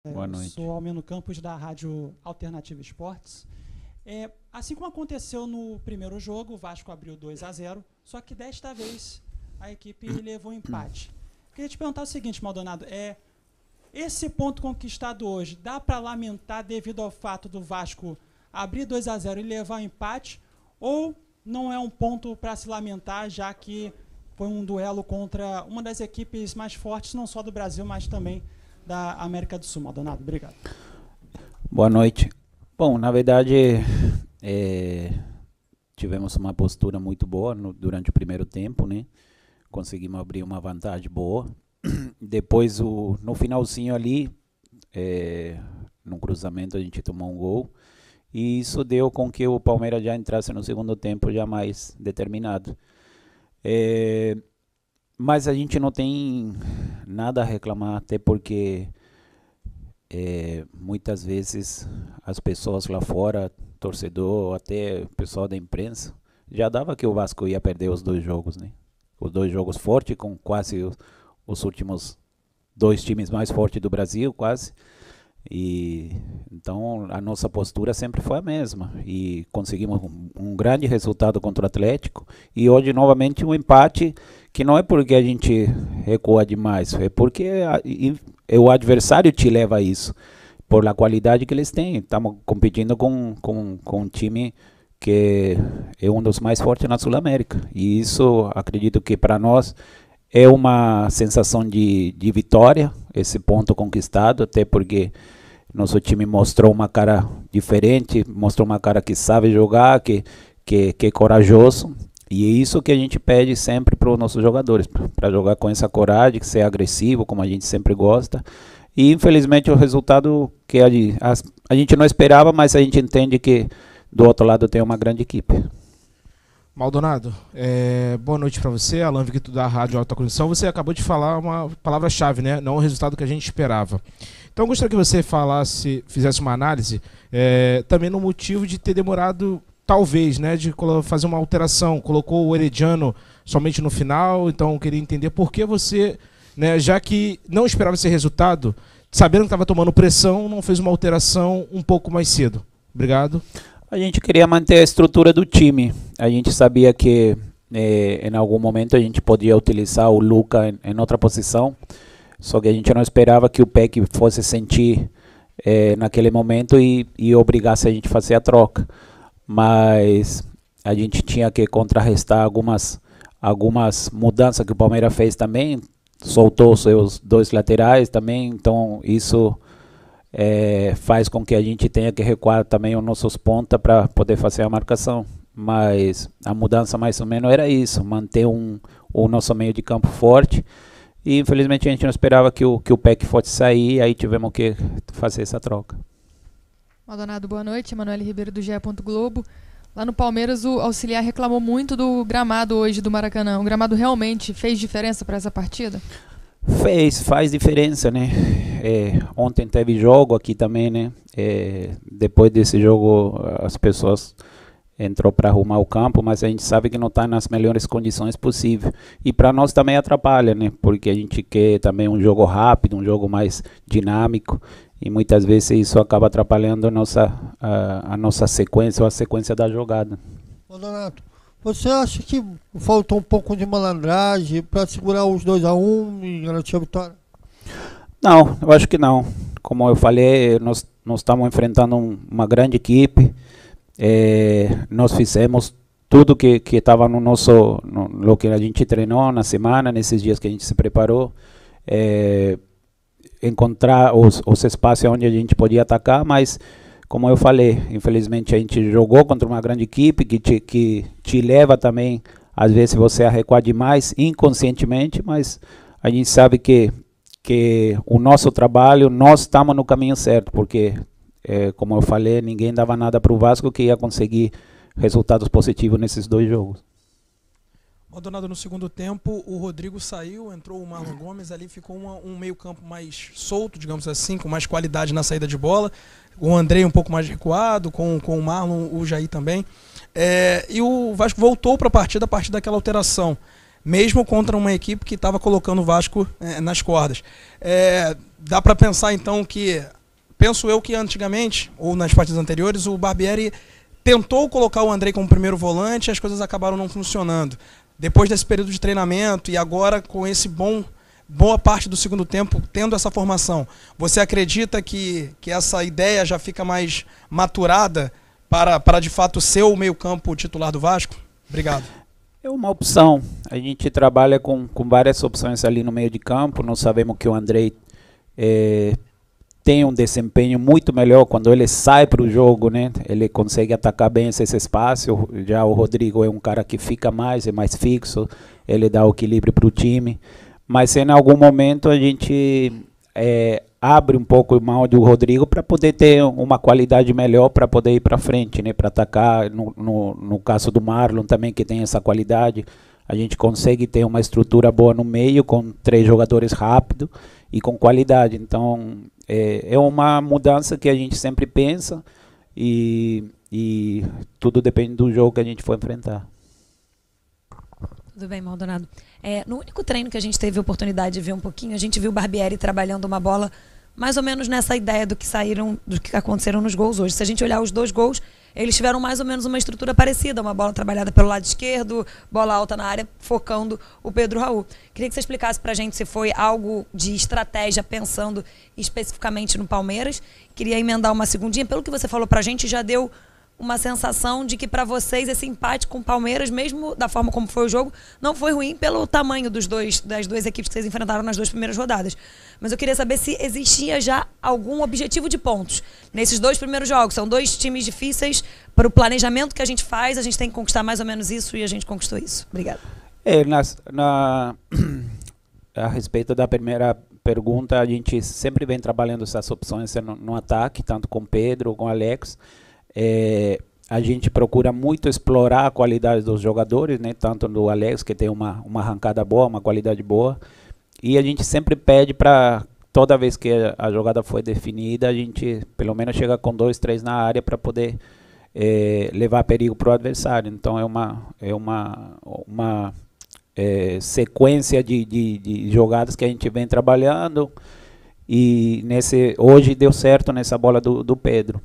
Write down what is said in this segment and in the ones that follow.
Boa Eu noite. sou Almeno Campos, da Rádio Alternativa Esportes. Assim como aconteceu no primeiro jogo, o Vasco abriu 2-0, só que desta vez a equipe levou empate. Queria te perguntar o seguinte, Maldonado, esse ponto conquistado hoje, dá para lamentar devido ao fato do Vasco abrir 2-0 e levar o empate, ou não é um ponto para se lamentar, já que foi um duelo contra uma das equipes mais fortes, não só do Brasil, mas também da América do Sul? Maldonado, obrigado. Boa noite. Bom, na verdade, tivemos uma postura muito boa durante o primeiro tempo, né? Conseguimos abrir uma vantagem boa. Depois, no finalzinho ali, no cruzamento, a gente tomou um gol. E isso deu com que o Palmeiras já entrasse no segundo tempo já mais determinado. Mas a gente não tem nada a reclamar, até porque muitas vezes as pessoas lá fora, torcedor, até o pessoal da imprensa, já dava que o Vasco ia perder os dois jogos, né? Os dois jogos fortes, com quase os últimos dois times mais fortes do Brasil, quase. E então a nossa postura sempre foi a mesma e conseguimos um grande resultado contra o Atlético, e hoje novamente um empate, que não é porque a gente recua demais, é porque o adversário te leva a isso, por a qualidade que eles têm. Estamos competindo com um time que é um dos mais fortes na Sul-América, e isso acredito que para nós é uma sensação de vitória, esse ponto conquistado, até porque nosso time mostrou uma cara diferente, mostrou uma cara que sabe jogar, que é corajoso, e é isso que a gente pede sempre para os nossos jogadores, para jogar com essa coragem, ser agressivo, como a gente sempre gosta. E infelizmente o resultado que a gente não esperava, mas a gente entende que do outro lado tem uma grande equipe. Maldonado, boa noite para você, Alan Victor da Rádio Alta Conexão. Você acabou de falar uma palavra-chave, né? Não o resultado que a gente esperava. Então eu gostaria que você fizesse uma análise também no motivo de ter demorado, talvez, né, de fazer uma alteração. Colocou o Herediano somente no final, então eu queria entender por que você, né, já que não esperava esse resultado, sabendo que estava tomando pressão, não fez uma alteração um pouco mais cedo. Obrigado. A gente queria manter a estrutura do time. A gente sabia que em algum momento a gente podia utilizar o Luca em outra posição, só que a gente não esperava que o Peck fosse sentir naquele momento e obrigasse a gente a fazer a troca. Mas a gente tinha que contrarrestar algumas mudanças que o Palmeiras fez também, soltou seus dois laterais também, então isso faz com que a gente tenha que recuar também os nossos pontas para poder fazer a marcação. Mas a mudança mais ou menos era isso, manter o nosso meio de campo forte, e infelizmente a gente não esperava que o Peck fosse sair, aí tivemos que fazer essa troca. Maldonado, boa noite. Emanuele Ribeiro do GE. Globo. Lá no Palmeiras, o auxiliar reclamou muito do gramado hoje do Maracanã. O gramado realmente fez diferença para essa partida? Faz diferença, né? Ontem teve jogo aqui também, né? Depois desse jogo as pessoas entrou para arrumar o campo, mas a gente sabe que não está nas melhores condições possíveis. E para nós também atrapalha, né? Porque a gente quer também um jogo rápido, um jogo mais dinâmico, e muitas vezes isso acaba atrapalhando a nossa sequência ou a sequência da jogada. Maldonado, você acha que faltou um pouco de malandragem para segurar os 2-1 e garantir a vitória? Não, eu acho que não. Como eu falei, nós estamos enfrentando uma grande equipe. Nós fizemos tudo que estava no que a gente treinou na semana, nesses dias que a gente se preparou. Encontrar os espaços onde a gente podia atacar, mas como eu falei, infelizmente a gente jogou contra uma grande equipe que te leva também, às vezes, você a recuar demais, inconscientemente, mas a gente sabe que o nosso trabalho, nós estamos no caminho certo, porque, como eu falei, ninguém dava nada para o Vasco que ia conseguir resultados positivos nesses dois jogos. Maldonado, no segundo tempo, o Rodrigo saiu, entrou o Marlon Gomes, ali ficou um meio campo mais solto, digamos assim, com mais qualidade na saída de bola. O Andrei um pouco mais recuado, com o Marlon, o Jair também. E o Vasco voltou para a partir daquela alteração, mesmo contra uma equipe que estava colocando o Vasco nas cordas. dá para pensar então que, penso eu que antigamente, ou nas partidas anteriores, o Barbieri tentou colocar o Andrei como primeiro volante e as coisas acabaram não funcionando. Depois desse período de treinamento e agora com esse boa parte do segundo tempo tendo essa formação, você acredita que essa ideia já fica mais maturada para de fato ser o meio-campo titular do Vasco? Obrigado. É uma opção. A gente trabalha com várias opções ali no meio de campo. Nós sabemos que o Andrei tem um desempenho muito melhor quando ele sai para o jogo, né? Ele consegue atacar bem esse espaço. Já o Rodrigo é um cara que fica mais, é mais fixo, ele dá o equilíbrio para o time. Mas em algum momento a gente abre um pouco a mão do Rodrigo para poder ter uma qualidade melhor para poder ir para frente, né? Para atacar. No caso do Marlon também, que tem essa qualidade, a gente consegue ter uma estrutura boa no meio com 3 jogadores rápidos e com qualidade. Então é uma mudança que a gente sempre pensa e tudo depende do jogo que a gente for enfrentar. Tudo bem, Maldonado. No único treino que a gente teve a oportunidade de ver um pouquinho, a gente viu o Barbieri trabalhando uma bola mais ou menos nessa ideia do que aconteceram nos gols hoje. Se a gente olhar os 2 gols, eles tiveram mais ou menos uma estrutura parecida, uma bola trabalhada pelo lado esquerdo, bola alta na área, focando o Pedro Raul. Queria que você explicasse pra gente se foi algo de estratégia, pensando especificamente no Palmeiras. Queria emendar uma segundinha. Pelo que você falou pra gente, já deu uma sensação de que para vocês esse empate com o Palmeiras, mesmo da forma como foi o jogo, não foi ruim pelo tamanho das 2 equipes que vocês enfrentaram nas 2 primeiras rodadas. Mas eu queria saber se existia já algum objetivo de pontos nesses 2 primeiros jogos. São 2 times difíceis. Para o planejamento que a gente faz, a gente tem que conquistar mais ou menos isso e a gente conquistou isso. Obrigada. A respeito da primeira pergunta, a gente sempre vem trabalhando essas opções no ataque, tanto com Pedro, com Alex. A gente procura muito explorar a qualidade dos jogadores, né? Tanto do Alex, que tem uma arrancada boa, uma qualidade boa, e a gente sempre pede para, toda vez que a jogada foi definida, a gente pelo menos chega com 2, 3 na área para poder levar perigo para o adversário. Então é uma sequência de jogadas que a gente vem trabalhando, e hoje deu certo nessa bola do Pedro.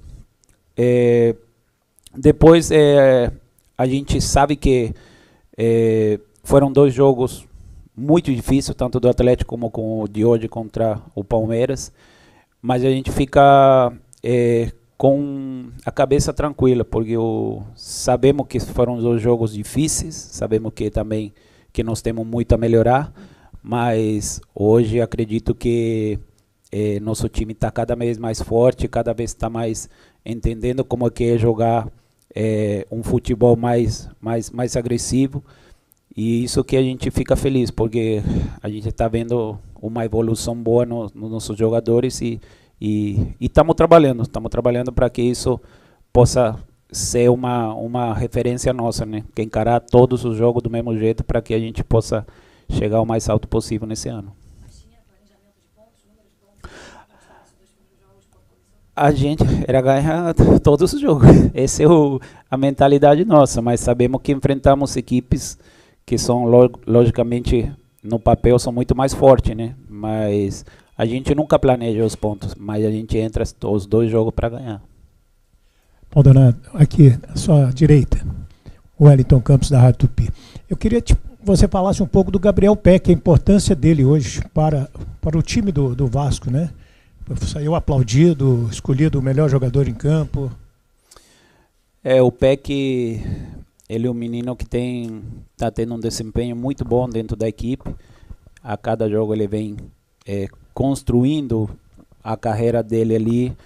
Depois a gente sabe que foram 2 jogos muito difíceis, tanto do Atlético como com o de hoje contra o Palmeiras, mas a gente fica com a cabeça tranquila, porque sabemos que foram 2 jogos difíceis, sabemos que também que nós temos muito a melhorar, mas hoje acredito que nosso time está cada vez mais forte, cada vez está mais entendendo como é jogar um futebol mais agressivo, e isso que a gente fica feliz, porque a gente está vendo uma evolução boa nos nossos jogadores e estamos trabalhando para que isso possa ser uma referência nossa, né? Que encarar todos os jogos do mesmo jeito para que a gente possa chegar o mais alto possível nesse ano. A gente era ganhar todos os jogos. Essa é a mentalidade nossa, mas sabemos que enfrentamos equipes que são, logicamente, no papel, são muito mais fortes, né? Mas a gente nunca planeja os pontos, mas a gente entra os 2 jogos para ganhar. Maldonado, aqui, à sua direita, o Wellington Campos, da Rádio Tupi. Eu queria que você falasse um pouco do Gabriel Peck, a importância dele hoje para o time do Vasco, né? Saiu aplaudido, escolhido o melhor jogador em campo. O Peck, ele é um menino que está tendo um desempenho muito bom dentro da equipe. A cada jogo ele vem construindo a carreira dele ali.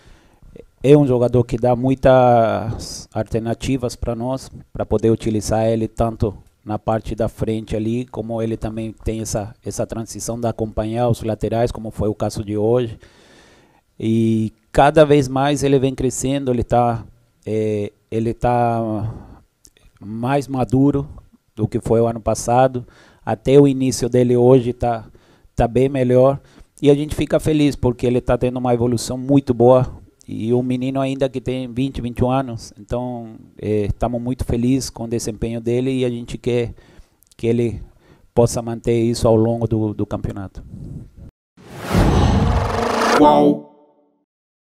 É um jogador que dá muitas alternativas para nós, para poder utilizar ele tanto na parte da frente ali, como ele também tem essa transição de acompanhar os laterais, como foi o caso de hoje. E cada vez mais ele vem crescendo, ele tá mais maduro do que foi o ano passado. Até o início dele hoje tá bem melhor. E a gente fica feliz porque ele está tendo uma evolução muito boa. E um menino ainda que tem 20, 21 anos. Então estamos muito felizes com o desempenho dele e a gente quer que ele possa manter isso ao longo do campeonato. Uau!